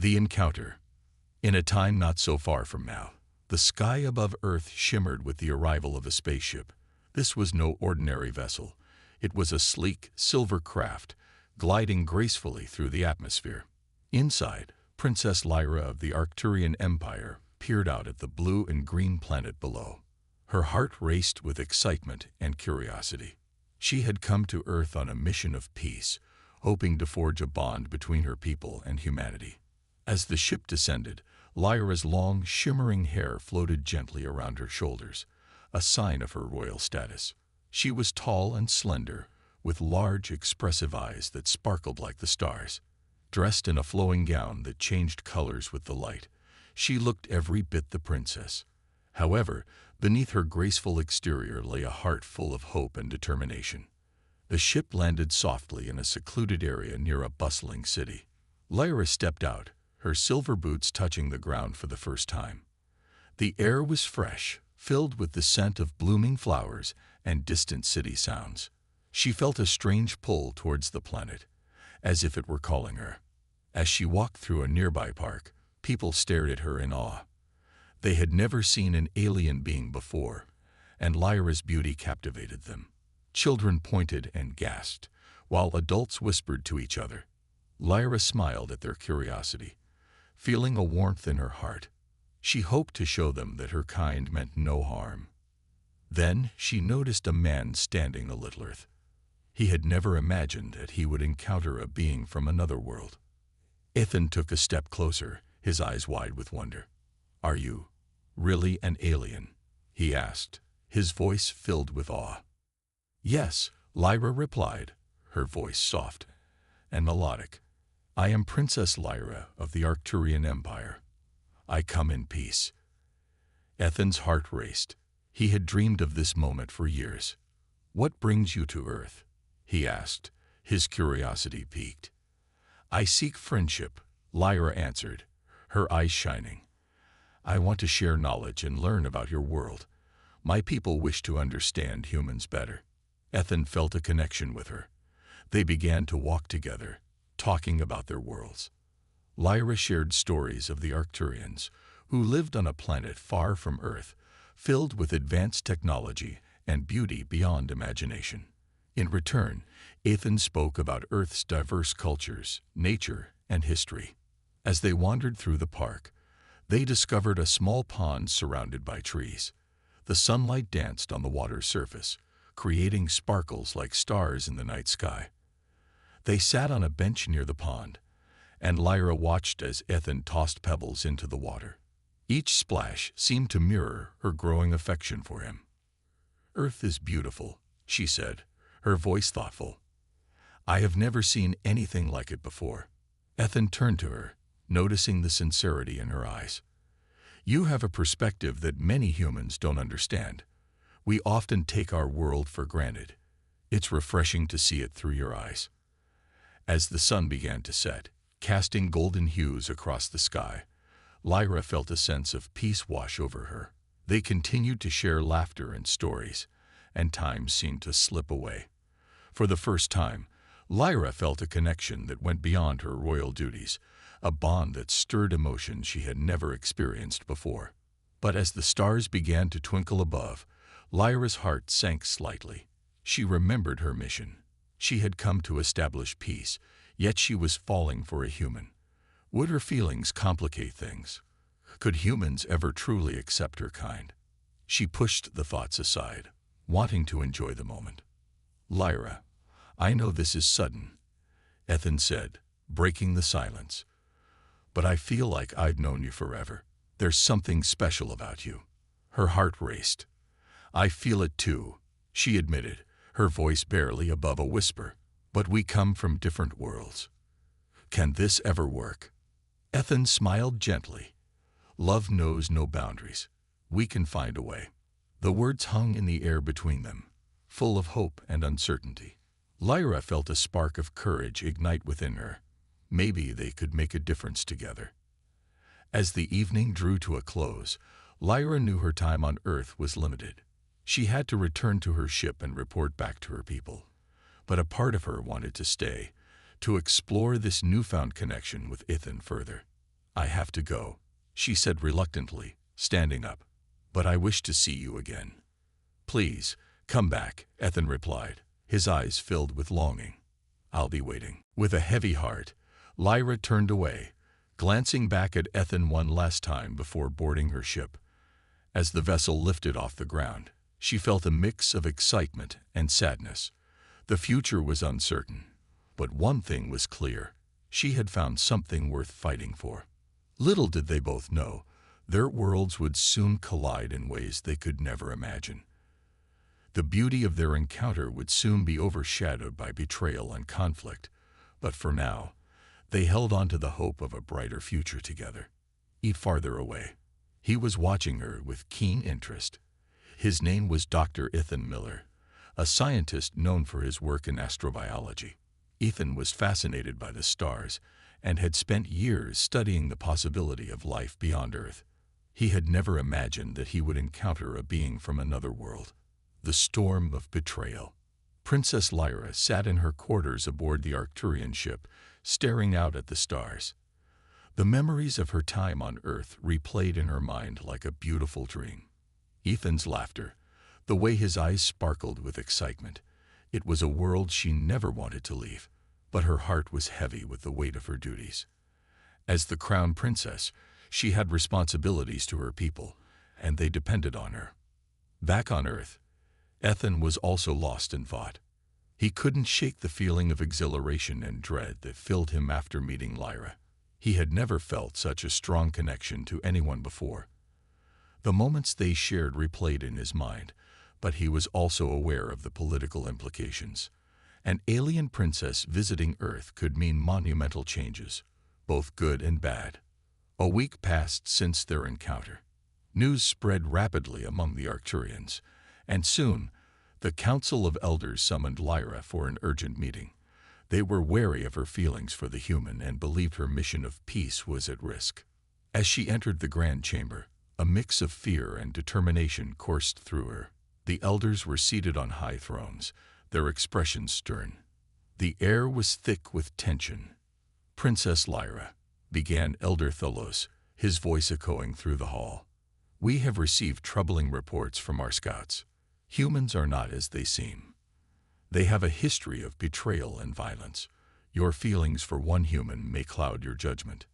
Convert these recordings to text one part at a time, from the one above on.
The encounter. In a time not so far from now, the sky above Earth shimmered with the arrival of a spaceship. This was no ordinary vessel. It was a sleek, silver craft, gliding gracefully through the atmosphere. Inside, Princess Lyra of the Arcturian Empire peered out at the blue and green planet below. Her heart raced with excitement and curiosity. She had come to Earth on a mission of peace, hoping to forge a bond between her people and humanity. As the ship descended, Lyra's long, shimmering hair floated gently around her shoulders, a sign of her royal status. She was tall and slender, with large, expressive eyes that sparkled like the stars. Dressed in a flowing gown that changed colors with the light, she looked every bit the princess. However, beneath her graceful exterior lay a heart full of hope and determination. The ship landed softly in a secluded area near a bustling city. Lyra stepped out, her silver boots touching the ground for the first time. The air was fresh, filled with the scent of blooming flowers and distant city sounds. She felt a strange pull towards the planet, as if it were calling her. As she walked through a nearby park, people stared at her in awe. They had never seen an alien being before, and Lyra's beauty captivated them. Children pointed and gasped, while adults whispered to each other. Lyra smiled at their curiosity, feeling a warmth in her heart. She hoped to show them that her kind meant no harm. Then she noticed a man standing a little earth. He had never imagined that he would encounter a being from another world. Ethan took a step closer, his eyes wide with wonder. "Are you really an alien?" he asked, his voice filled with awe. "Yes," Lyra replied, her voice soft and melodic. "I am Princess Lyra of the Arcturian Empire. I come in peace." Ethan's heart raced. He had dreamed of this moment for years. "What brings you to Earth?" he asked, his curiosity piqued. "I seek friendship," Lyra answered, her eyes shining. "I want to share knowledge and learn about your world. My people wish to understand humans better." Ethan felt a connection with her. They began to walk together, talking about their worlds. Lyra shared stories of the Arcturians, who lived on a planet far from Earth, filled with advanced technology and beauty beyond imagination. In return, Ethan spoke about Earth's diverse cultures, nature, and history. As they wandered through the park, they discovered a small pond surrounded by trees. The sunlight danced on the water's surface, creating sparkles like stars in the night sky. They sat on a bench near the pond, and Lyra watched as Ethan tossed pebbles into the water. Each splash seemed to mirror her growing affection for him. "Earth is beautiful," she said, her voice thoughtful. "I have never seen anything like it before." Ethan turned to her, noticing the sincerity in her eyes. "You have a perspective that many humans don't understand. We often take our world for granted. It's refreshing to see it through your eyes." As the sun began to set, casting golden hues across the sky, Lyra felt a sense of peace wash over her. They continued to share laughter and stories, and time seemed to slip away. For the first time, Lyra felt a connection that went beyond her royal duties, a bond that stirred emotions she had never experienced before. But as the stars began to twinkle above, Lyra's heart sank slightly. She remembered her mission. She had come to establish peace, yet she was falling for a human. Would her feelings complicate things? Could humans ever truly accept her kind? She pushed the thoughts aside, wanting to enjoy the moment. "Lyra, I know this is sudden," Ethan said, breaking the silence. "But I feel like I've known you forever. There's something special about you." Her heart raced. "I feel it too," she admitted, her voice barely above a whisper. "But we come from different worlds. Can this ever work?" Ethan smiled gently. "Love knows no boundaries. We can find a way." The words hung in the air between them, full of hope and uncertainty. Lyra felt a spark of courage ignite within her. Maybe they could make a difference together. As the evening drew to a close, Lyra knew her time on Earth was limited. She had to return to her ship and report back to her people. But a part of her wanted to stay, to explore this newfound connection with Ethan further. "I have to go," she said reluctantly, standing up. "But I wish to see you again." "Please, come back," Ethan replied, his eyes filled with longing. "I'll be waiting." With a heavy heart, Lyra turned away, glancing back at Ethan one last time before boarding her ship. As the vessel lifted off the ground, she felt a mix of excitement and sadness. The future was uncertain, but one thing was clear: she had found something worth fighting for. Little did they both know, their worlds would soon collide in ways they could never imagine. The beauty of their encounter would soon be overshadowed by betrayal and conflict, but for now, they held on to the hope of a brighter future together. Farther away, he was watching her with keen interest. His name was Dr. Ethan Miller, a scientist known for his work in astrobiology. Ethan was fascinated by the stars and had spent years studying the possibility of life beyond Earth. He had never imagined that he would encounter a being from another world. The storm of betrayal. Princess Lyra sat in her quarters aboard the Arcturian ship, staring out at the stars. The memories of her time on Earth replayed in her mind like a beautiful dream. Ethan's laughter, the way his eyes sparkled with excitement. It was a world she never wanted to leave, but her heart was heavy with the weight of her duties. As the crown princess, she had responsibilities to her people, and they depended on her. Back on Earth, Ethan was also lost in thought. He couldn't shake the feeling of exhilaration and dread that filled him after meeting Lyra. He had never felt such a strong connection to anyone before. The moments they shared replayed in his mind, but he was also aware of the political implications. An alien princess visiting Earth could mean monumental changes, both good and bad. A week passed since their encounter. News spread rapidly among the Arcturians, and soon the Council of Elders summoned Lyra for an urgent meeting. They were wary of her feelings for the human and believed her mission of peace was at risk. As she entered the grand chamber, a mix of fear and determination coursed through her. The elders were seated on high thrones, their expressions stern. The air was thick with tension. "Princess Lyra," began Elder Thalos, his voice echoing through the hall, "we have received troubling reports from our scouts. Humans are not as they seem. They have a history of betrayal and violence. Your feelings for one human may cloud your judgment."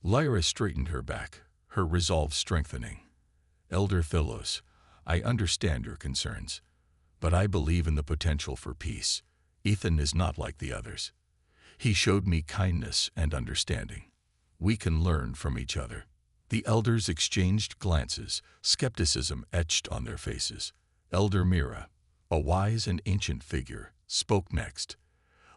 Lyra straightened her back, her resolve strengthening. "Elder Thalos, I understand your concerns, but I believe in the potential for peace. Ethan is not like the others. He showed me kindness and understanding. We can learn from each other." The elders exchanged glances, skepticism etched on their faces. Elder Mira, a wise and ancient figure, spoke next.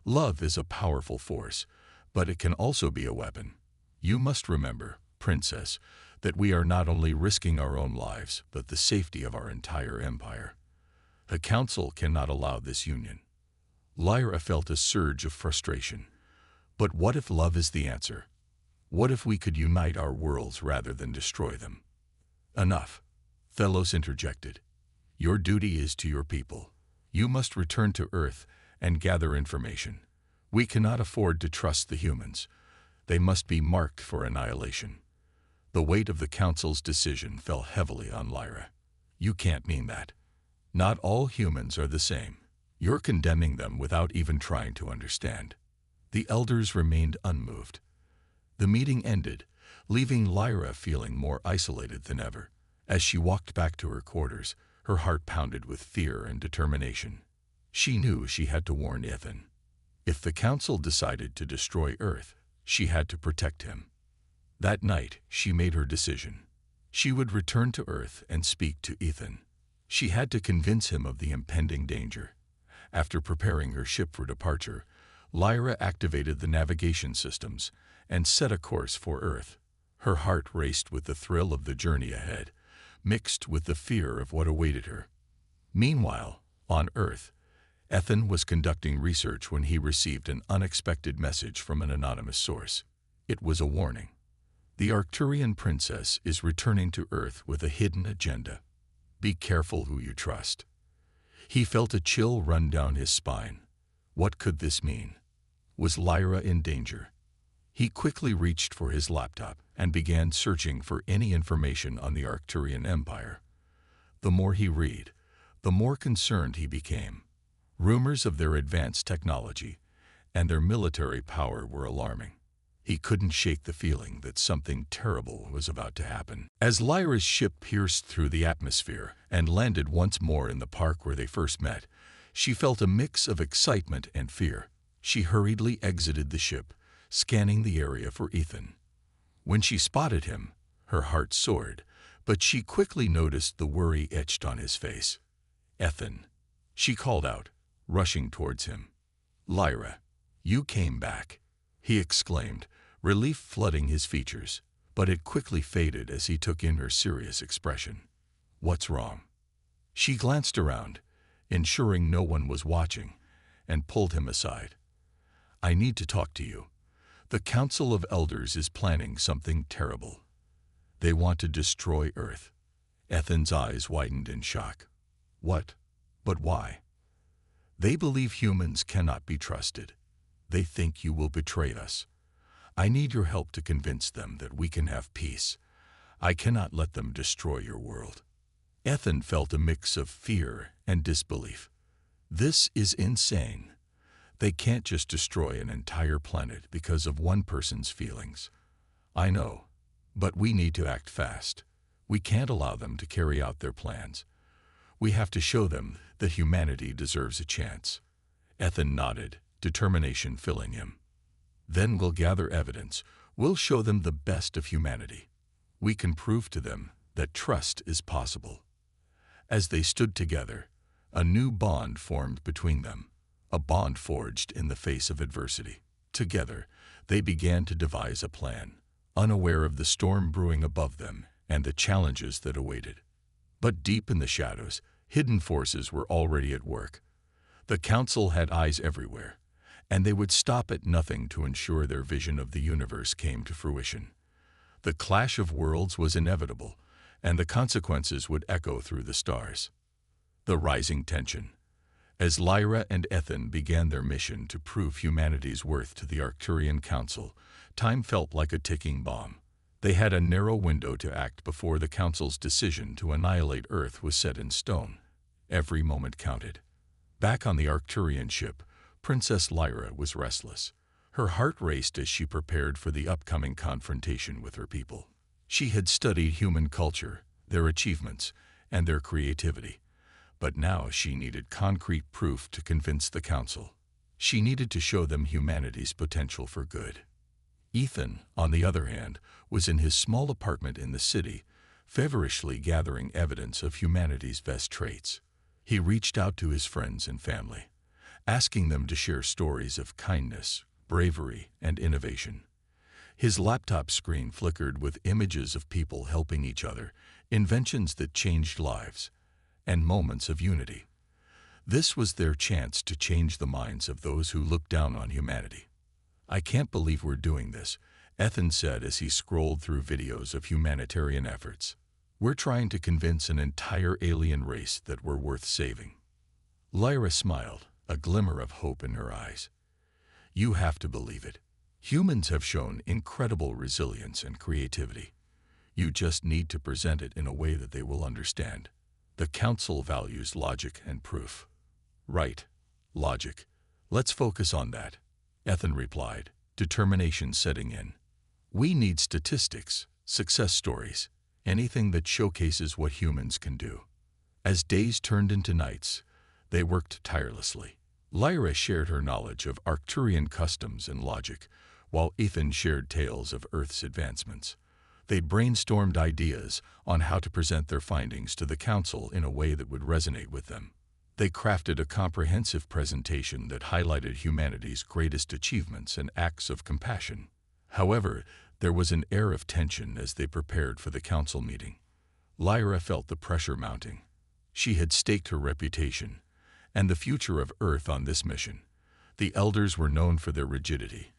"Love is a powerful force, but it can also be a weapon. You must remember, Princess, that we are not only risking our own lives, but the safety of our entire empire. The Council cannot allow this union." Lyra felt a surge of frustration. But what if love is the answer? What if we could unite our worlds rather than destroy them? "Enough," Thalos interjected. "Your duty is to your people. You must return to Earth and gather information. We cannot afford to trust the humans. They must be marked for annihilation." The weight of the Council's decision fell heavily on Lyra. "You can't mean that. Not all humans are the same. You're condemning them without even trying to understand." The elders remained unmoved. The meeting ended, leaving Lyra feeling more isolated than ever. As she walked back to her quarters, her heart pounded with fear and determination. She knew she had to warn Ethan. If the Council decided to destroy Earth, she had to protect him. That night, she made her decision. She would return to Earth and speak to Ethan. She had to convince him of the impending danger. After preparing her ship for departure, Lyra activated the navigation systems and set a course for Earth. Her heart raced with the thrill of the journey ahead, mixed with the fear of what awaited her. Meanwhile, on Earth, Ethan was conducting research when he received an unexpected message from an anonymous source. It was a warning. The Arcturian princess is returning to Earth with a hidden agenda. Be careful who you trust. He felt a chill run down his spine. What could this mean? Was Lyra in danger? He quickly reached for his laptop and began searching for any information on the Arcturian Empire. The more he read, the more concerned he became. Rumors of their advanced technology and their military power were alarming. He couldn't shake the feeling that something terrible was about to happen. As Lyra's ship pierced through the atmosphere and landed once more in the park where they first met, she felt a mix of excitement and fear. She hurriedly exited the ship, scanning the area for Ethan. When she spotted him, her heart soared, but she quickly noticed the worry etched on his face. "Ethan," she called out, rushing towards him. "Lyra, you came back," he exclaimed, relief flooding his features, but it quickly faded as he took in her serious expression. "What's wrong?" She glanced around, ensuring no one was watching, and pulled him aside. "I need to talk to you. The Council of Elders is planning something terrible. They want to destroy Earth." Ethan's eyes widened in shock. "What? But why?" "They believe humans cannot be trusted. They think you will betray us. I need your help to convince them that we can have peace. I cannot let them destroy your world." Ethan felt a mix of fear and disbelief. This is insane. They can't just destroy an entire planet because of one person's feelings. "I know, but we need to act fast. We can't allow them to carry out their plans. We have to show them that humanity deserves a chance." Ethan nodded, determination filling him. "Then we'll gather evidence. We'll show them the best of humanity. We can prove to them that trust is possible." As they stood together, a new bond formed between them, a bond forged in the face of adversity. Together, they began to devise a plan, unaware of the storm brewing above them and the challenges that awaited. But deep in the shadows, hidden forces were already at work. The Council had eyes everywhere, and they would stop at nothing to ensure their vision of the universe came to fruition. The clash of worlds was inevitable, and the consequences would echo through the stars. The rising tension. As Lyra and Ethan began their mission to prove humanity's worth to the Arcturian Council, time felt like a ticking bomb. They had a narrow window to act before the Council's decision to annihilate Earth was set in stone. Every moment counted. Back on the Arcturian ship, Princess Lyra was restless. Her heart raced as she prepared for the upcoming confrontation with her people. She had studied human culture, their achievements, and their creativity. But now she needed concrete proof to convince the Council. She needed to show them humanity's potential for good. Ethan, on the other hand, was in his small apartment in the city, feverishly gathering evidence of humanity's best traits. He reached out to his friends and family, asking them to share stories of kindness, bravery, and innovation. His laptop screen flickered with images of people helping each other, inventions that changed lives, and moments of unity. This was their chance to change the minds of those who looked down on humanity. "I can't believe we're doing this," Ethan said as he scrolled through videos of humanitarian efforts. "We're trying to convince an entire alien race that we're worth saving." Lyra smiled, a glimmer of hope in her eyes. "You have to believe it. Humans have shown incredible resilience and creativity. You just need to present it in a way that they will understand. The Council values logic and proof." "Right, logic. Let's focus on that," Ethan replied, determination setting in. "We need statistics, success stories, anything that showcases what humans can do." As days turned into nights, they worked tirelessly. Lyra shared her knowledge of Arcturian customs and logic, while Ethan shared tales of Earth's advancements. They brainstormed ideas on how to present their findings to the Council in a way that would resonate with them. They crafted a comprehensive presentation that highlighted humanity's greatest achievements and acts of compassion. However, there was an air of tension as they prepared for the Council meeting. Lyra felt the pressure mounting. She had staked her reputation and the future of Earth on this mission. The Elders were known for their rigidity,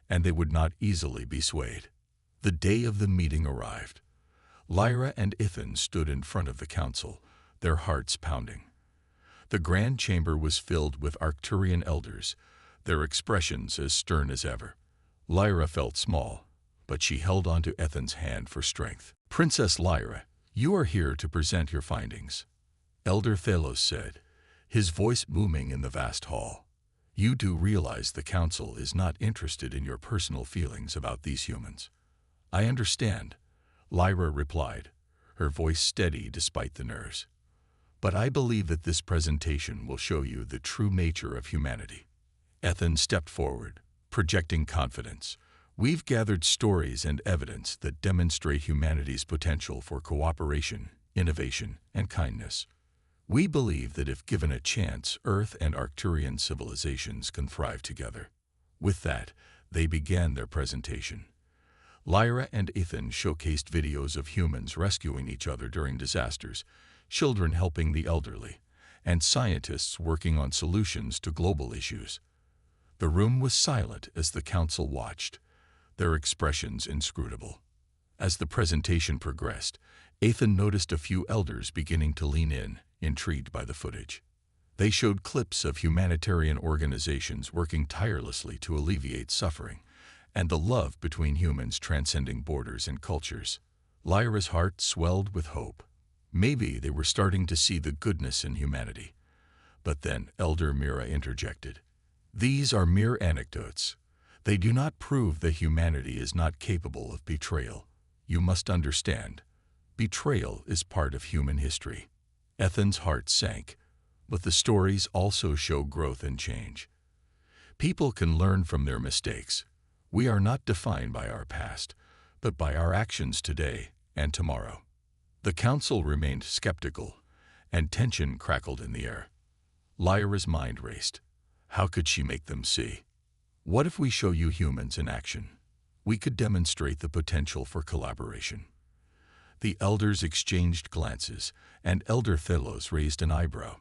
and they would not easily be swayed. The day of the meeting arrived. Lyra and Ethan stood in front of the Council, their hearts pounding. The grand chamber was filled with Arcturian elders, their expressions as stern as ever. Lyra felt small, but she held onto Ethan's hand for strength. "Princess Lyra, you are here to present your findings," Elder Thalos said, his voice booming in the vast hall. "You do realize the Council is not interested in your personal feelings about these humans." "I understand," Lyra replied, her voice steady despite the nerves. "But I believe that this presentation will show you the true nature of humanity." Ethan stepped forward, projecting confidence. "We've gathered stories and evidence that demonstrate humanity's potential for cooperation, innovation, and kindness. We believe that if given a chance, Earth and Arcturian civilizations can thrive together." With that, they began their presentation. Lyra and Ethan showcased videos of humans rescuing each other during disasters, children helping the elderly, and scientists working on solutions to global issues. The room was silent as the Council watched, their expressions inscrutable. As the presentation progressed, Ethan noticed a few elders beginning to lean in, intrigued by the footage. They showed clips of humanitarian organizations working tirelessly to alleviate suffering, and the love between humans transcending borders and cultures. Lyra's heart swelled with hope. Maybe they were starting to see the goodness in humanity. But then Elder Mira interjected. "These are mere anecdotes. They do not prove that humanity is not capable of betrayal. You must understand, betrayal is part of human history." Ethan's heart sank, but the stories also show growth and change. People can learn from their mistakes. We are not defined by our past, but by our actions today and tomorrow. The Council remained skeptical, and tension crackled in the air. Lyra's mind raced. How could she make them see? "What if we show you humans in action? We could demonstrate the potential for collaboration." The elders exchanged glances, and Elder Thalos raised an eyebrow.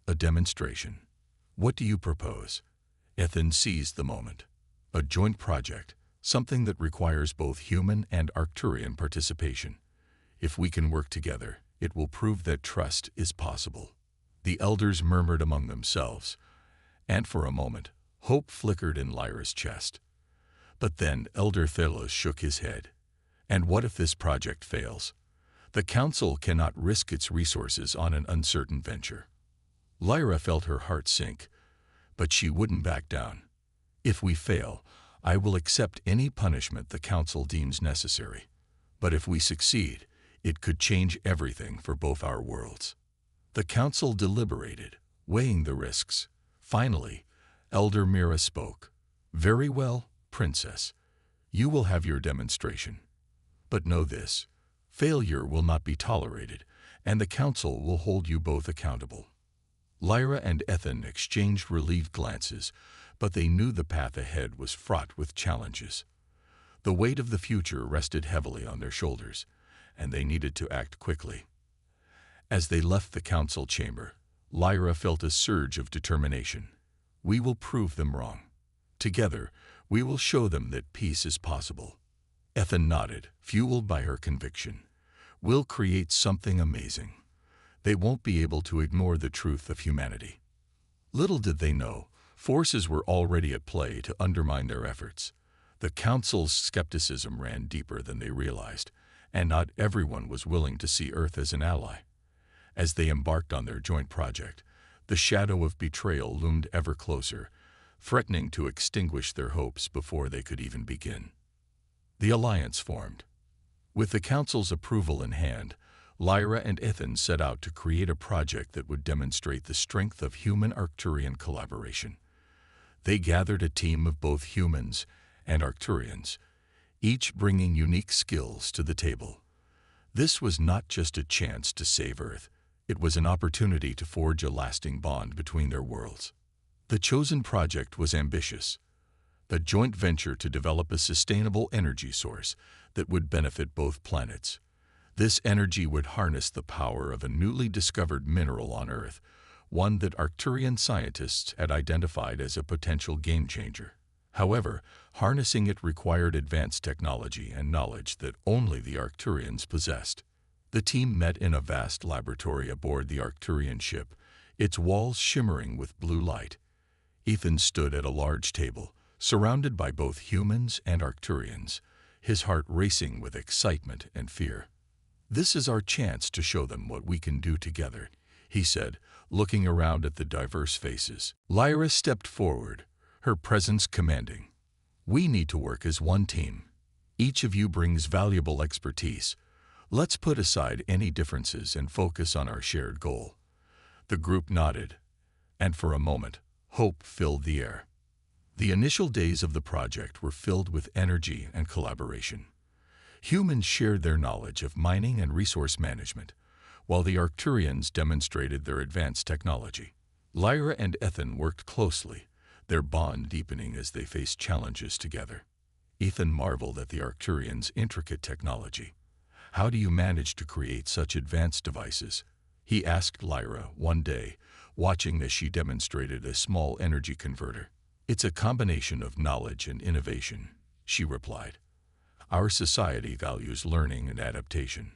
"A demonstration? What do you propose?" Ethan seized the moment. "A joint project, something that requires both human and Arcturian participation. If we can work together, it will prove that trust is possible." The elders murmured among themselves, and for a moment, hope flickered in Lyra's chest. But then Elder Thalos shook his head. "And what if this project fails? The Council cannot risk its resources on an uncertain venture." Lyra felt her heart sink, but she wouldn't back down. "If we fail, I will accept any punishment the Council deems necessary. But if we succeed, it could change everything for both our worlds." The Council deliberated, weighing the risks. Finally, Elder Mira spoke. "Very well, Princess. You will have your demonstration. But know this, failure will not be tolerated, and the Council will hold you both accountable." Lyra and Ethan exchanged relieved glances, but they knew the path ahead was fraught with challenges. The weight of the future rested heavily on their shoulders, and they needed to act quickly. As they left the Council chamber, Lyra felt a surge of determination. "We will prove them wrong. Together, we will show them that peace is possible." Ethan nodded, fueled by her conviction. "We'll create something amazing. They won't be able to ignore the truth of humanity." Little did they know, forces were already at play to undermine their efforts. The Council's skepticism ran deeper than they realized, and not everyone was willing to see Earth as an ally. As they embarked on their joint project, the shadow of betrayal loomed ever closer, threatening to extinguish their hopes before they could even begin. The alliance formed. With the Council's approval in hand, Lyra and Ethan set out to create a project that would demonstrate the strength of human-Arcturian collaboration. They gathered a team of both humans and Arcturians, each bringing unique skills to the table. This was not just a chance to save Earth, it was an opportunity to forge a lasting bond between their worlds. The chosen project was ambitious, a joint venture to develop a sustainable energy source that would benefit both planets. This energy would harness the power of a newly discovered mineral on Earth, one that Arcturian scientists had identified as a potential game-changer. However, harnessing it required advanced technology and knowledge that only the Arcturians possessed. The team met in a vast laboratory aboard the Arcturian ship, its walls shimmering with blue light. Ethan stood at a large table, surrounded by both humans and Arcturians, his heart racing with excitement and fear. "This is our chance to show them what we can do together," he said, looking around at the diverse faces. Lyra stepped forward, her presence commanding. "We need to work as one team. Each of you brings valuable expertise. Let's put aside any differences and focus on our shared goal." The group nodded, and for a moment, hope filled the air. The initial days of the project were filled with energy and collaboration. Humans shared their knowledge of mining and resource management, while the Arcturians demonstrated their advanced technology. Lyra and Ethan worked closely, their bond deepening as they faced challenges together. Ethan marveled at the Arcturians' intricate technology. "How do you manage to create such advanced devices?" he asked Lyra one day, watching as she demonstrated a small energy converter. "It's a combination of knowledge and innovation," she replied. "Our society values learning and adaptation.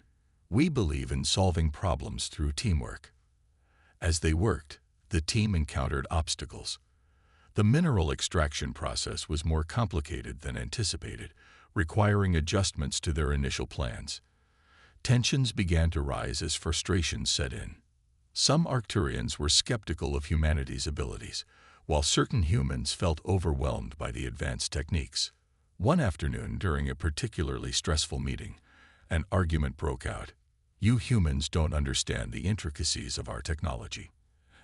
We believe in solving problems through teamwork." As they worked, the team encountered obstacles. The mineral extraction process was more complicated than anticipated, requiring adjustments to their initial plans. Tensions began to rise as frustration set in. Some Arcturians were skeptical of humanity's abilities, while certain humans felt overwhelmed by the advanced techniques. One afternoon, during a particularly stressful meeting, an argument broke out. "You humans don't understand the intricacies of our technology,"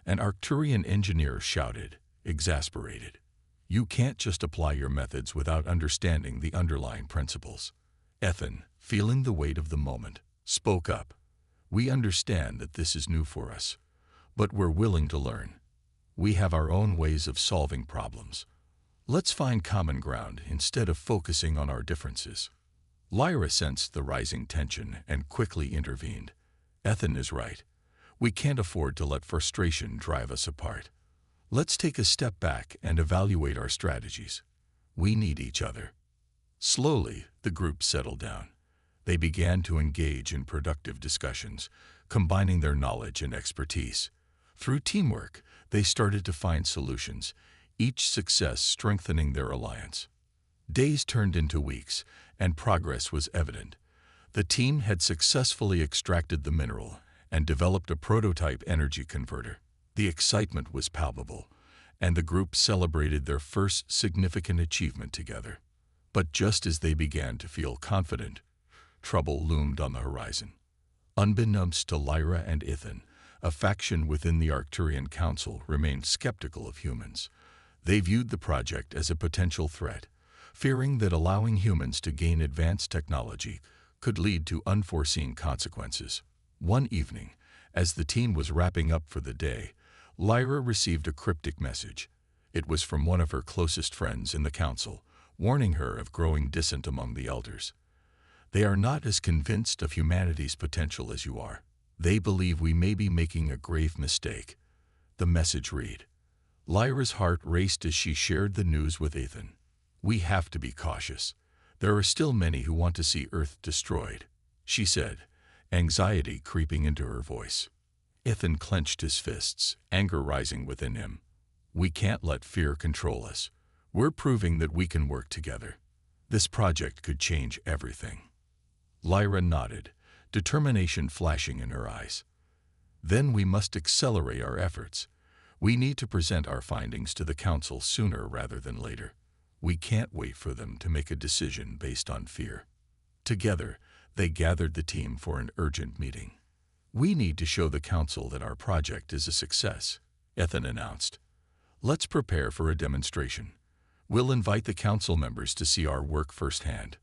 an Arcturian engineer shouted, exasperated. "You can't just apply your methods without understanding the underlying principles." Ethan, feeling the weight of the moment, spoke up. "We understand that this is new for us, but we're willing to learn. We have our own ways of solving problems. Let's find common ground instead of focusing on our differences." Lyra sensed the rising tension and quickly intervened. "Ethan is right. We can't afford to let frustration drive us apart. Let's take a step back and evaluate our strategies. We need each other." Slowly, the group settled down. They began to engage in productive discussions, combining their knowledge and expertise. Through teamwork, they started to find solutions, each success strengthening their alliance. Days turned into weeks, and progress was evident. The team had successfully extracted the mineral and developed a prototype energy converter. The excitement was palpable, and the group celebrated their first significant achievement together. But just as they began to feel confident, trouble loomed on the horizon. Unbeknownst to Lyra and Ethan, a faction within the Arcturian Council remained skeptical of humans. They viewed the project as a potential threat, fearing that allowing humans to gain advanced technology could lead to unforeseen consequences. One evening, as the team was wrapping up for the day, Lyra received a cryptic message. It was from one of her closest friends in the council, warning her of growing dissent among the elders. "They are not as convinced of humanity's potential as you are. They believe we may be making a grave mistake." The message read. Lyra's heart raced as she shared the news with Ethan. "We have to be cautious. There are still many who want to see Earth destroyed," she said, anxiety creeping into her voice. Ethan clenched his fists, anger rising within him. "We can't let fear control us. We're proving that we can work together. This project could change everything." Lyra nodded, determination flashing in her eyes. "Then we must accelerate our efforts. We need to present our findings to the Council sooner rather than later. We can't wait for them to make a decision based on fear." Together, they gathered the team for an urgent meeting. "We need to show the Council that our project is a success," Ethan announced. "Let's prepare for a demonstration. We'll invite the Council members to see our work firsthand."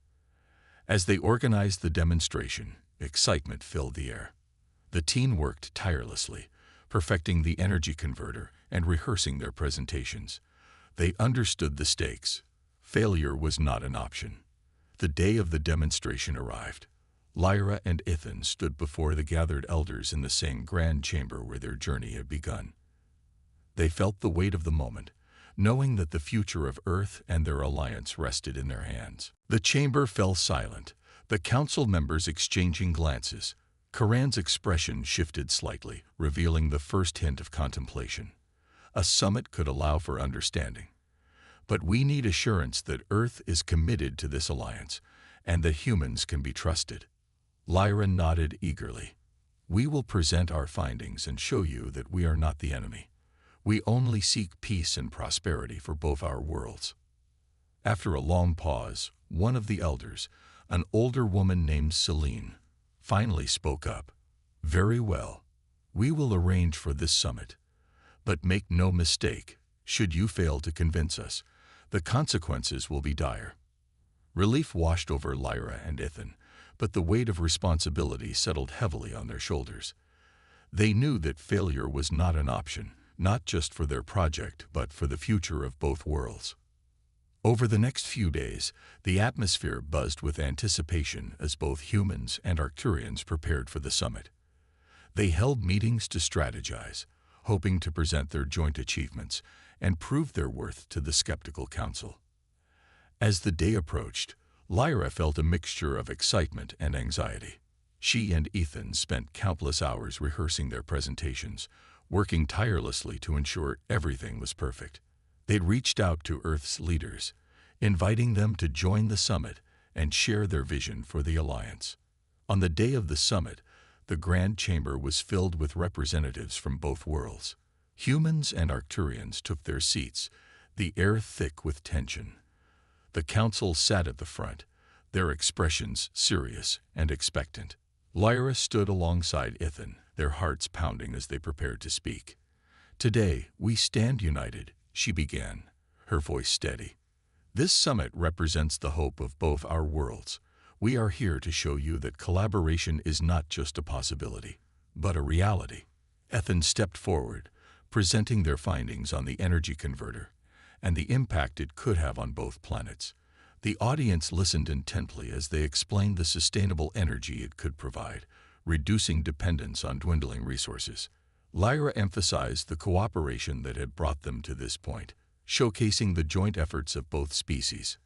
As they organized the demonstration, excitement filled the air. The team worked tirelessly, perfecting the energy converter and rehearsing their presentations. They understood the stakes. Failure was not an option. The day of the demonstration arrived. Lyra and Ethan stood before the gathered elders in the same grand chamber where their journey had begun. They felt the weight of the moment, knowing that the future of Earth and their alliance rested in their hands. The chamber fell silent, the council members exchanging glances. Karan's expression shifted slightly, revealing the first hint of contemplation. A summit could allow for understanding. But we need assurance that Earth is committed to this alliance, and that humans can be trusted. Lyra nodded eagerly. We will present our findings and show you that we are not the enemy. We only seek peace and prosperity for both our worlds. After a long pause, one of the elders, an older woman named Celine, finally spoke up. Very well. We will arrange for this summit. But make no mistake, should you fail to convince us, the consequences will be dire. Relief washed over Lyra and Ethan, but the weight of responsibility settled heavily on their shoulders. They knew that failure was not an option, not just for their project, but for the future of both worlds. Over the next few days, the atmosphere buzzed with anticipation as both humans and Arcturians prepared for the summit. They held meetings to strategize, hoping to present their joint achievements and prove their worth to the skeptical council. As the day approached, Lyra felt a mixture of excitement and anxiety. She and Ethan spent countless hours rehearsing their presentations, working tirelessly to ensure everything was perfect. They'd reached out to Earth's leaders, inviting them to join the summit and share their vision for the alliance. On the day of the summit, the Grand Chamber was filled with representatives from both worlds. Humans and Arcturians took their seats, the air thick with tension. The council sat at the front, their expressions serious and expectant. Lyra stood alongside Ethan, their hearts pounding as they prepared to speak. Today, we stand united, she began, her voice steady. This summit represents the hope of both our worlds. We are here to show you that collaboration is not just a possibility, but a reality. Ethan stepped forward, presenting their findings on the energy converter and the impact it could have on both planets. The audience listened intently as they explained the sustainable energy it could provide, reducing dependence on dwindling resources. Lyra emphasized the cooperation that had brought them to this point, showcasing the joint efforts of both species.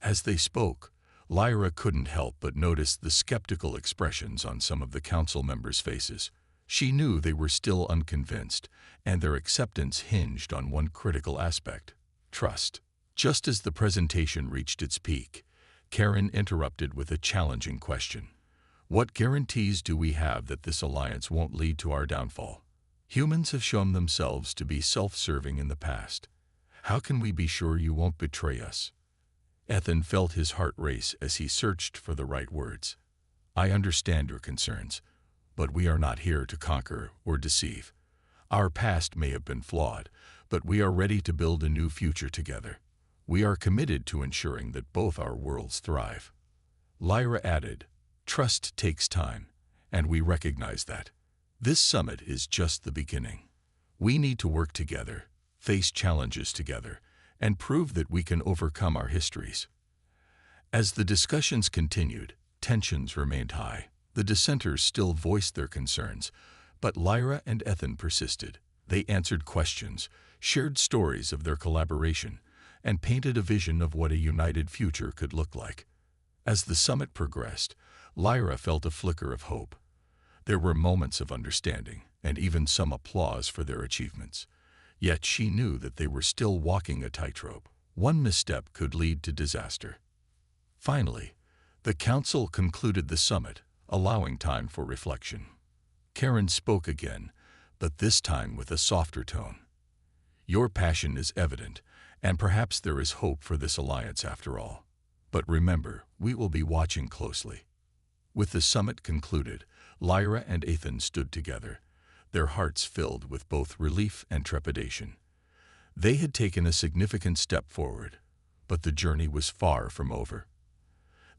As they spoke, Lyra couldn't help but notice the skeptical expressions on some of the council members' faces. She knew they were still unconvinced, and their acceptance hinged on one critical aspect: trust. Just as the presentation reached its peak, Karen interrupted with a challenging question. What guarantees do we have that this alliance won't lead to our downfall? Humans have shown themselves to be self-serving in the past. How can we be sure you won't betray us? Ethan felt his heart race as he searched for the right words. I understand your concerns, but we are not here to conquer or deceive. Our past may have been flawed, but we are ready to build a new future together. We are committed to ensuring that both our worlds thrive. Lyra added, trust takes time, and we recognize that. This summit is just the beginning. We need to work together, face challenges together, and prove that we can overcome our histories. As the discussions continued, tensions remained high. The dissenters still voiced their concerns, but Lyra and Ethan persisted. They answered questions, shared stories of their collaboration, and painted a vision of what a united future could look like. As the summit progressed, Lyra felt a flicker of hope. There were moments of understanding, and even some applause for their achievements. Yet she knew that they were still walking a tightrope. One misstep could lead to disaster. Finally, the council concluded the summit, allowing time for reflection. Karen spoke again, but this time with a softer tone. Your passion is evident, and perhaps there is hope for this alliance after all. But remember, we will be watching closely. With the summit concluded, Lyra and Ethan stood together, their hearts filled with both relief and trepidation. They had taken a significant step forward, but the journey was far from over.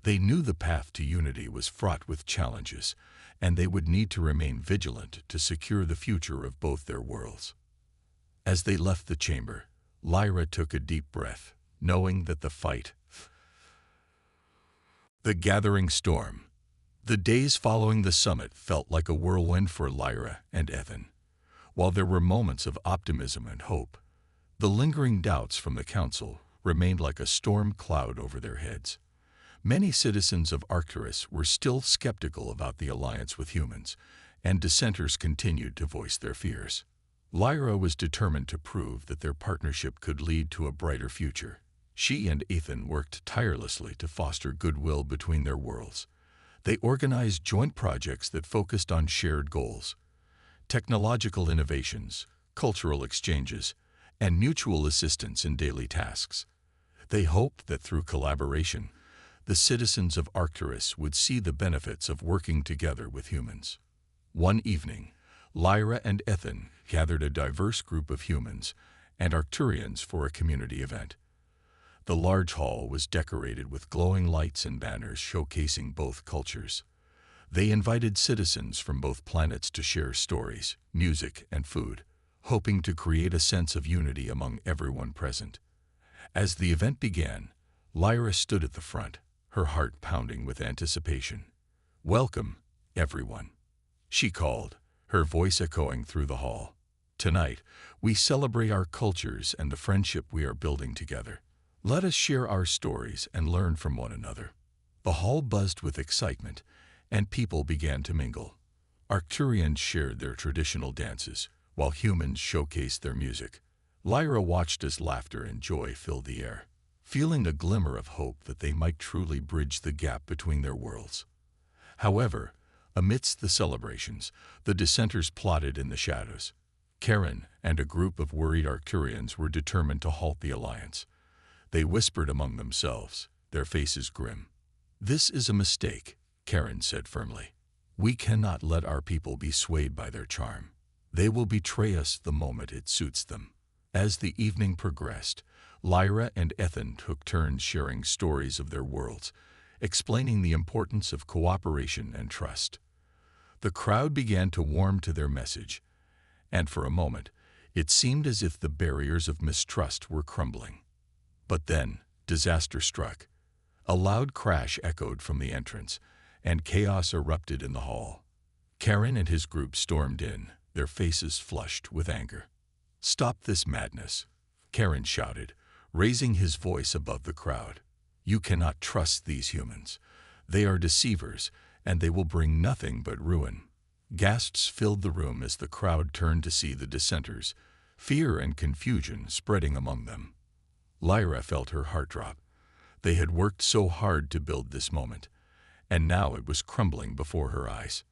They knew the path to unity was fraught with challenges, and they would need to remain vigilant to secure the future of both their worlds. As they left the chamber, Lyra took a deep breath, knowing that the gathering storm. The days following the summit felt like a whirlwind for Lyra and Ethan. While there were moments of optimism and hope, the lingering doubts from the council remained like a storm cloud over their heads. Many citizens of Arcturus were still skeptical about the alliance with humans, and dissenters continued to voice their fears. Lyra was determined to prove that their partnership could lead to a brighter future. She and Ethan worked tirelessly to foster goodwill between their worlds. They organized joint projects that focused on shared goals, technological innovations, cultural exchanges, and mutual assistance in daily tasks. They hoped that through collaboration, the citizens of Arcturus would see the benefits of working together with humans. One evening, Lyra and Ethan gathered a diverse group of humans and Arcturians for a community event. The large hall was decorated with glowing lights and banners showcasing both cultures. They invited citizens from both planets to share stories, music, and food, hoping to create a sense of unity among everyone present. As the event began, Lyra stood at the front, her heart pounding with anticipation. "Welcome, everyone," she called, her voice echoing through the hall. "Tonight, we celebrate our cultures and the friendship we are building together. Let us share our stories and learn from one another." The hall buzzed with excitement, and people began to mingle. Arcturians shared their traditional dances, while humans showcased their music. Lyra watched as laughter and joy filled the air, feeling a glimmer of hope that they might truly bridge the gap between their worlds. However, amidst the celebrations, the dissenters plotted in the shadows. Karen and a group of worried Arcturians were determined to halt the alliance. They whispered among themselves, their faces grim. "This is a mistake," Karen said firmly. "We cannot let our people be swayed by their charm. They will betray us the moment it suits them." As the evening progressed, Lyra and Ethan took turns sharing stories of their worlds, explaining the importance of cooperation and trust. The crowd began to warm to their message, and for a moment, it seemed as if the barriers of mistrust were crumbling. But then, disaster struck. A loud crash echoed from the entrance, and chaos erupted in the hall. Karen and his group stormed in, their faces flushed with anger. "Stop this madness," Karen shouted, raising his voice above the crowd. "You cannot trust these humans. They are deceivers, and they will bring nothing but ruin." Gasps filled the room as the crowd turned to see the dissenters, fear and confusion spreading among them. Lyra felt her heart drop. They had worked so hard to build this moment, and now it was crumbling before her eyes.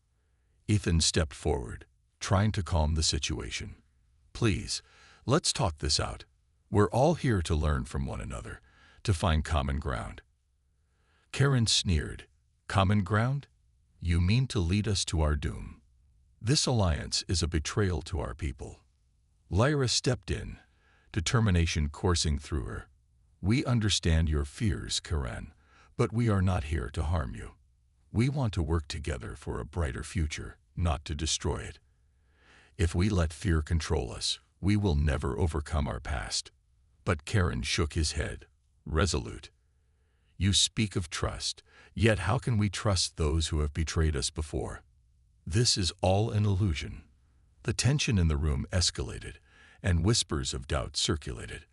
Ethan stepped forward, trying to calm the situation. "Please, let's talk this out. We're all here to learn from one another, to find common ground." Karen sneered. "Common ground? You mean to lead us to our doom? This alliance is a betrayal to our people." Lyra stepped in, determination coursing through her. "We understand your fears, Karen, but we are not here to harm you. We want to work together for a brighter future, not to destroy it. If we let fear control us, we will never overcome our past." But Karen shook his head, resolute. "You speak of trust, yet how can we trust those who have betrayed us before? This is all an illusion." The tension in the room escalated, and whispers of doubt circulated.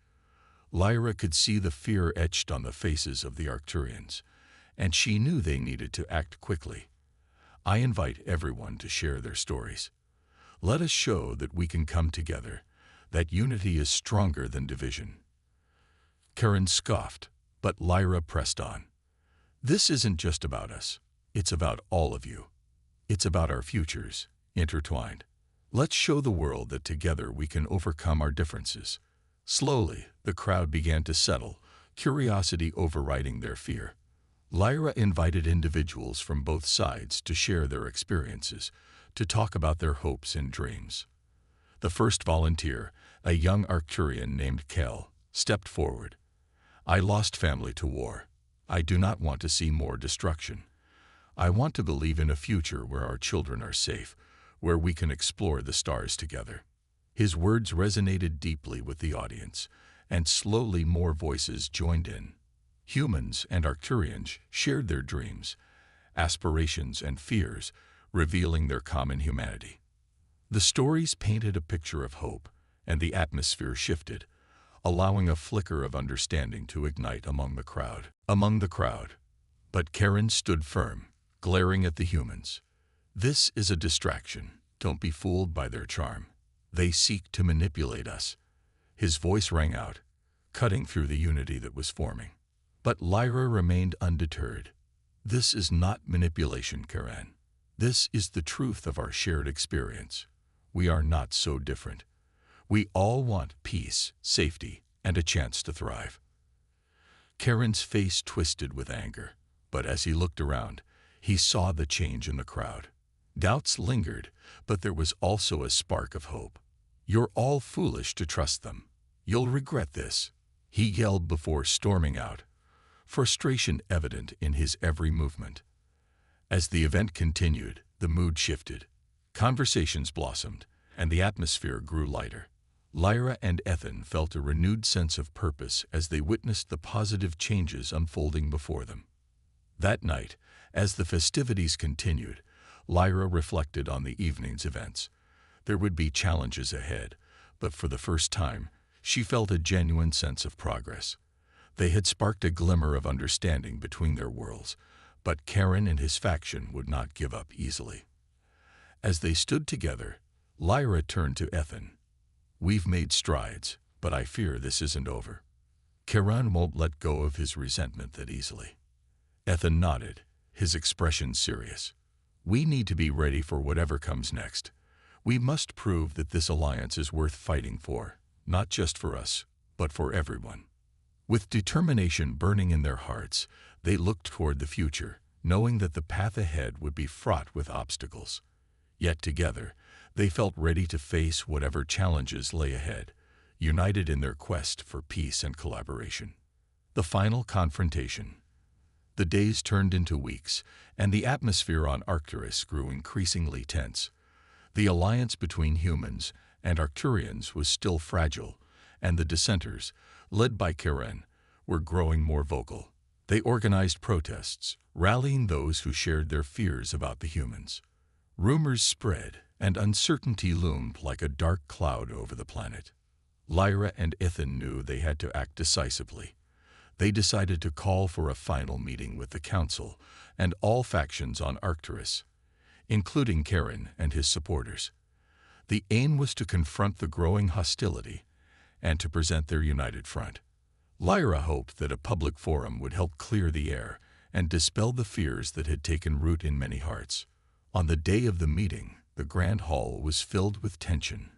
Lyra could see the fear etched on the faces of the Arcturians, and she knew they needed to act quickly. "I invite everyone to share their stories. Let us show that we can come together, that unity is stronger than division." Karen scoffed, but Lyra pressed on. "This isn't just about us. It's about all of you. It's about our futures, intertwined. Let's show the world that together we can overcome our differences." Slowly, the crowd began to settle, curiosity overriding their fear. Lyra invited individuals from both sides to share their experiences, to talk about their hopes and dreams. The first volunteer, a young Arcturian named Kel, stepped forward. "I lost family to war. I do not want to see more destruction. I want to believe in a future where our children are safe, where we can explore the stars together." His words resonated deeply with the audience, and slowly more voices joined in. Humans and Arcturians shared their dreams, aspirations, and fears, revealing their common humanity. The stories painted a picture of hope, and the atmosphere shifted, allowing a flicker of understanding to ignite among the crowd. But Karen stood firm, glaring at the humans. "This is a distraction. Don't be fooled by their charm. They seek to manipulate us." His voice rang out. cutting through the unity that was forming. But Lyra remained undeterred. This is not manipulation, Karen. This is the truth of our shared experience. We are not so different. We all want peace, safety, and a chance to thrive. Karen's face twisted with anger, but as he looked around, he saw the change in the crowd. Doubts lingered, but there was also a spark of hope. You're all foolish to trust them. You'll regret this, he yelled before storming out, frustration evident in his every movement. As the event continued, the mood shifted. Conversations blossomed, and the atmosphere grew lighter. Lyra and Ethan felt a renewed sense of purpose as they witnessed the positive changes unfolding before them. That night, as the festivities continued, Lyra reflected on the evening's events. There would be challenges ahead, but for the first time, she felt a genuine sense of progress. They had sparked a glimmer of understanding between their worlds, but Karen and his faction would not give up easily. As they stood together, Lyra turned to Ethan. We've made strides, but I fear this isn't over. Karen won't let go of his resentment that easily. Ethan nodded, his expression serious. We need to be ready for whatever comes next. We must prove that this alliance is worth fighting for, not just for us, but for everyone. With determination burning in their hearts, they looked toward the future, knowing that the path ahead would be fraught with obstacles. Yet together, they felt ready to face whatever challenges lay ahead, united in their quest for peace and collaboration. The final confrontation. The days turned into weeks, and the atmosphere on Arcturus grew increasingly tense. The alliance between humans and Arcturians was still fragile, and the dissenters, led by Karen, were growing more vocal. They organized protests, rallying those who shared their fears about the humans. Rumors spread, and uncertainty loomed like a dark cloud over the planet. Lyra and Ethan knew they had to act decisively. They decided to call for a final meeting with the Council and all factions on Arcturus, including Karen and his supporters. The aim was to confront the growing hostility and to present their united front. Lyra hoped that a public forum would help clear the air and dispel the fears that had taken root in many hearts. On the day of the meeting, the Grand Hall was filled with tension.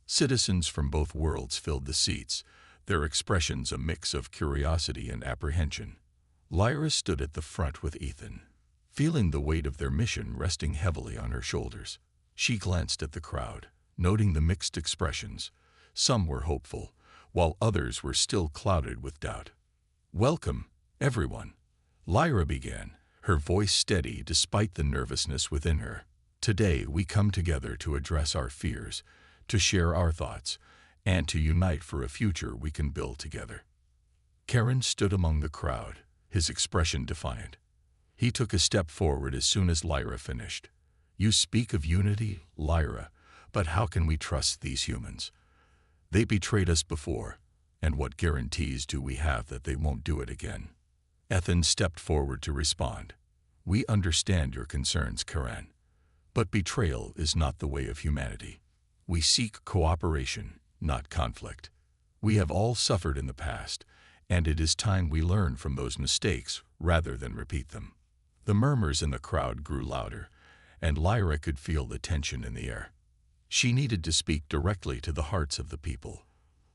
Citizens from both worlds filled the seats, their expressions a mix of curiosity and apprehension. Lyra stood at the front with Ethan, feeling the weight of their mission resting heavily on her shoulders. She glanced at the crowd, noting the mixed expressions. Some were hopeful, while others were still clouded with doubt. "Welcome, everyone," Lyra began, her voice steady despite the nervousness within her. "Today we come together to address our fears, to share our thoughts, and to unite for a future we can build together." Karen stood among the crowd, his expression defiant. He took a step forward as soon as Lyra finished. "You speak of unity, Lyra, but how can we trust these humans? They betrayed us before, and what guarantees do we have that they won't do it again?" Ethan stepped forward to respond. "We understand your concerns, Karen, but betrayal is not the way of humanity. We seek cooperation, not conflict. We have all suffered in the past, and it is time we learn from those mistakes rather than repeat them." The murmurs in the crowd grew louder, and Lyra could feel the tension in the air. She needed to speak directly to the hearts of the people.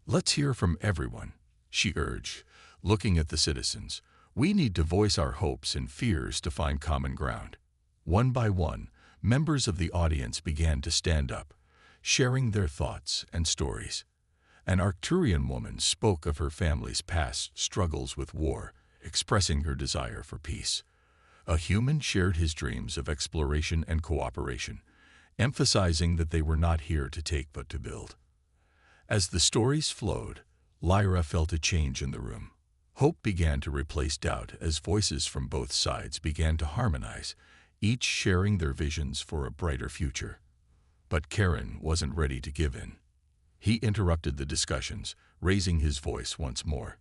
"Let's hear from everyone," she urged, looking at the citizens. "We need to voice our hopes and fears to find common ground." One by one, members of the audience began to stand up, sharing their thoughts and stories. An Arcturian woman spoke of her family's past struggles with war, expressing her desire for peace. A human shared his dreams of exploration and cooperation, emphasizing that they were not here to take but to build. As the stories flowed, Lyra felt a change in the room. Hope began to replace doubt as voices from both sides began to harmonize, each sharing their visions for a brighter future. But Karen wasn't ready to give in. He interrupted the discussions, raising his voice once more.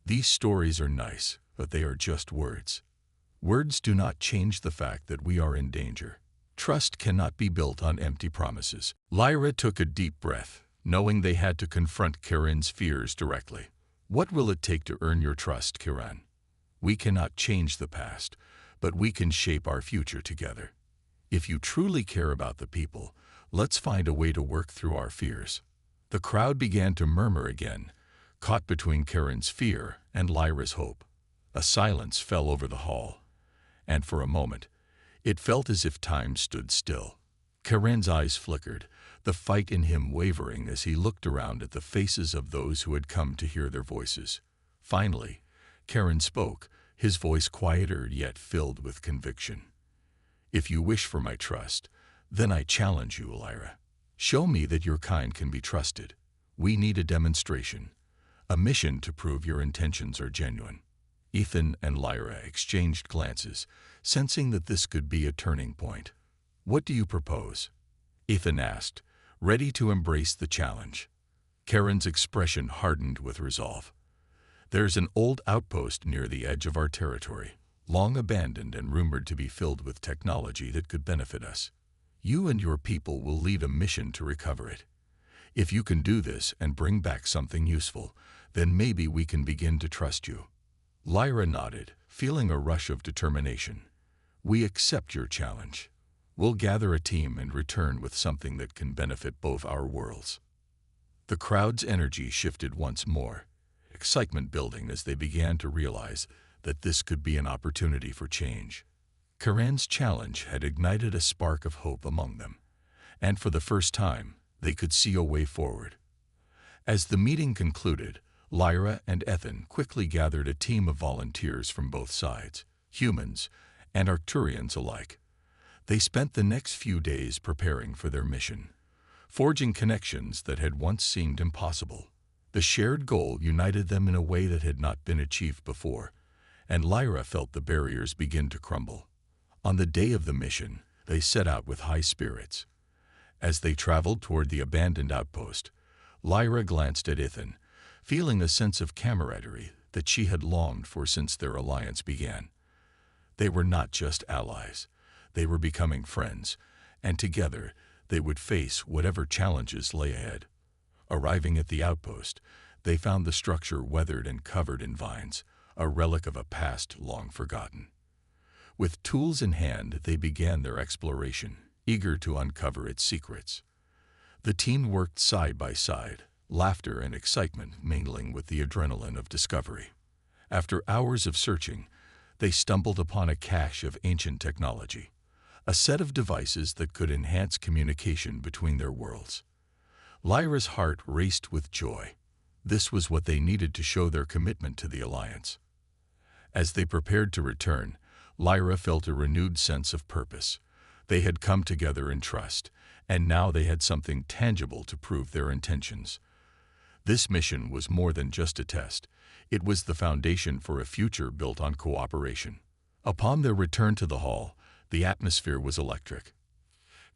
"These stories are nice, but they are just words. Words do not change the fact that we are in danger. Trust cannot be built on empty promises." Lyra took a deep breath, knowing they had to confront Karen's fears directly. What will it take to earn your trust, Kiran? We cannot change the past, but we can shape our future together. If you truly care about the people, let's find a way to work through our fears. The crowd began to murmur again, caught between Karen's fear and Lyra's hope. A silence fell over the hall, and for a moment, it felt as if time stood still. Karen's eyes flickered, the fight in him wavering as he looked around at the faces of those who had come to hear their voices. Finally, Karen spoke, his voice quieter yet filled with conviction. If you wish for my trust, then I challenge you, Lyra. Show me that your kind can be trusted. We need a demonstration, a mission to prove your intentions are genuine. Ethan and Lyra exchanged glances, sensing that this could be a turning point. What do you propose? Ethan asked, ready to embrace the challenge. Karen's expression hardened with resolve. There's an old outpost near the edge of our territory, long abandoned and rumored to be filled with technology that could benefit us. You and your people will lead a mission to recover it. If you can do this and bring back something useful, then maybe we can begin to trust you. Lyra nodded, feeling a rush of determination. We accept your challenge. We'll gather a team and return with something that can benefit both our worlds. The crowd's energy shifted once more, excitement building as they began to realize that this could be an opportunity for change. Karen's challenge had ignited a spark of hope among them, and for the first time, they could see a way forward. As the meeting concluded, Lyra and Ethan quickly gathered a team of volunteers from both sides, humans and Arcturians alike. They spent the next few days preparing for their mission, forging connections that had once seemed impossible. The shared goal united them in a way that had not been achieved before, and Lyra felt the barriers begin to crumble. On the day of the mission, they set out with high spirits. As they traveled toward the abandoned outpost, Lyra glanced at Ethan, feeling a sense of camaraderie that she had longed for since their alliance began. They were not just allies. They were becoming friends, and together they would face whatever challenges lay ahead. Arriving at the outpost, they found the structure weathered and covered in vines, a relic of a past long forgotten. With tools in hand, they began their exploration, eager to uncover its secrets. The team worked side by side, laughter and excitement mingling with the adrenaline of discovery. After hours of searching, they stumbled upon a cache of ancient technology, a set of devices that could enhance communication between their worlds. Lyra's heart raced with joy. This was what they needed to show their commitment to the Alliance. As they prepared to return, Lyra felt a renewed sense of purpose. They had come together in trust, and now they had something tangible to prove their intentions. This mission was more than just a test. It was the foundation for a future built on cooperation. Upon their return to the hall, the atmosphere was electric.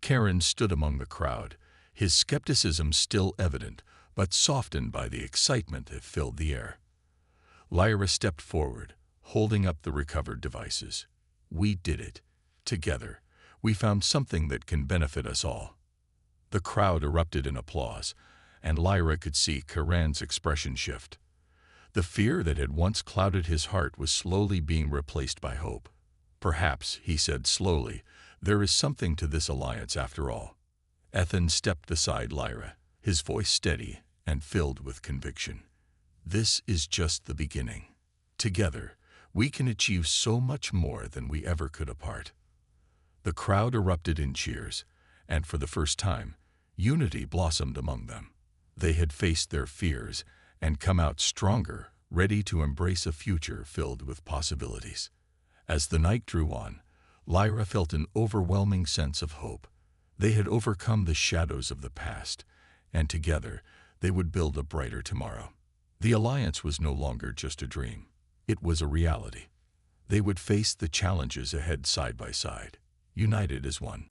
Karen stood among the crowd, his skepticism still evident, but softened by the excitement that filled the air. Lyra stepped forward, holding up the recovered devices. We did it. Together, we found something that can benefit us all. The crowd erupted in applause, and Lyra could see Karan's expression shift. The fear that had once clouded his heart was slowly being replaced by hope. Perhaps, he said slowly, there is something to this alliance after all. Ethan stepped beside Lyra, his voice steady and filled with conviction. This is just the beginning. Together, we can achieve so much more than we ever could apart. The crowd erupted in cheers, and for the first time, unity blossomed among them. They had faced their fears and come out stronger, ready to embrace a future filled with possibilities. As the night drew on, Lyra felt an overwhelming sense of hope. They had overcome the shadows of the past, and together they would build a brighter tomorrow. The alliance was no longer just a dream. It was a reality. They would face the challenges ahead side by side, united as one.